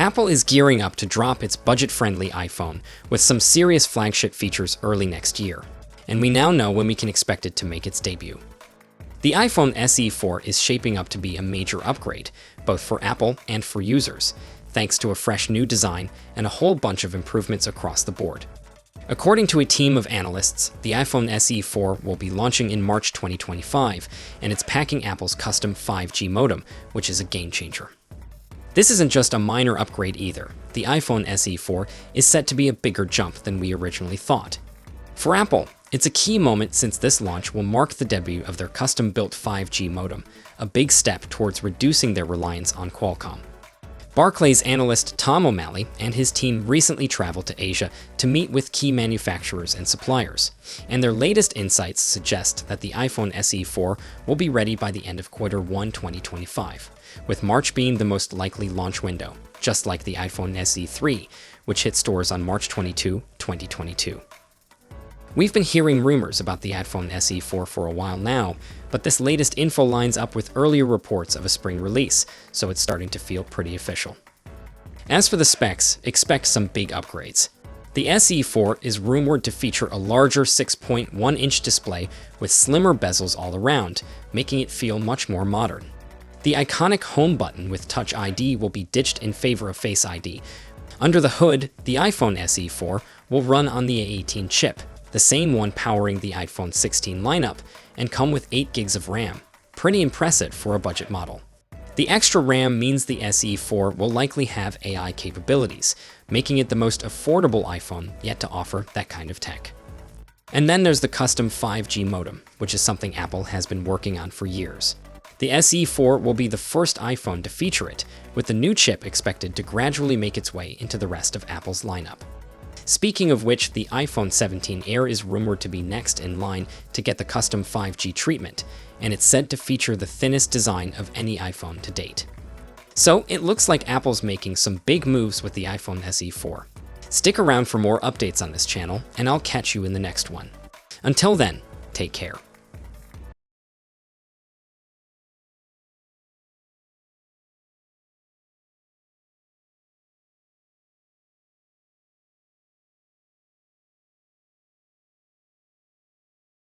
Apple is gearing up to drop its budget-friendly iPhone with some serious flagship features early next year, and we now know when we can expect it to make its debut. The iPhone SE 4 is shaping up to be a major upgrade, both for Apple and for users, thanks to a fresh new design and a whole bunch of improvements across the board. According to a team of analysts, the iPhone SE 4 will be launching in March 2025, and it's packing Apple's custom 5G modem, which is a game-changer. This isn't just a minor upgrade either. The iPhone SE 4 is set to be a bigger jump than we originally thought. For Apple, it's a key moment since this launch will mark the debut of their custom-built 5G modem, a big step towards reducing their reliance on Qualcomm. Barclays analyst Tom O'Malley and his team recently traveled to Asia to meet with key manufacturers and suppliers, and their latest insights suggest that the iPhone SE 4 will be ready by the end of Q1 2025, with March being the most likely launch window, just like the iPhone SE 3, which hit stores on March 22, 2022. We've been hearing rumors about the iPhone SE 4 for a while now, but this latest info lines up with earlier reports of a spring release, so it's starting to feel pretty official. As for the specs, expect some big upgrades. The SE 4 is rumored to feature a larger 6.1-inch display with slimmer bezels all around, making it feel much more modern. The iconic Home button with Touch ID will be ditched in favor of Face ID. Under the hood, the iPhone SE 4 will run on the A18 chip, the same one powering the iPhone 16 lineup, and come with 8 gigs of RAM. Pretty impressive for a budget model. The extra RAM means the SE 4 will likely have AI capabilities, making it the most affordable iPhone yet to offer that kind of tech. And then there's the custom 5G modem, which is something Apple has been working on for years. The SE 4 will be the first iPhone to feature it, with the new chip expected to gradually make its way into the rest of Apple's lineup. Speaking of which, the iPhone 17 Air is rumored to be next in line to get the custom 5G treatment, and it's said to feature the thinnest design of any iPhone to date. So it looks like Apple's making some big moves with the iPhone SE 4. Stick around for more updates on this channel, and I'll catch you in the next one. Until then, take care.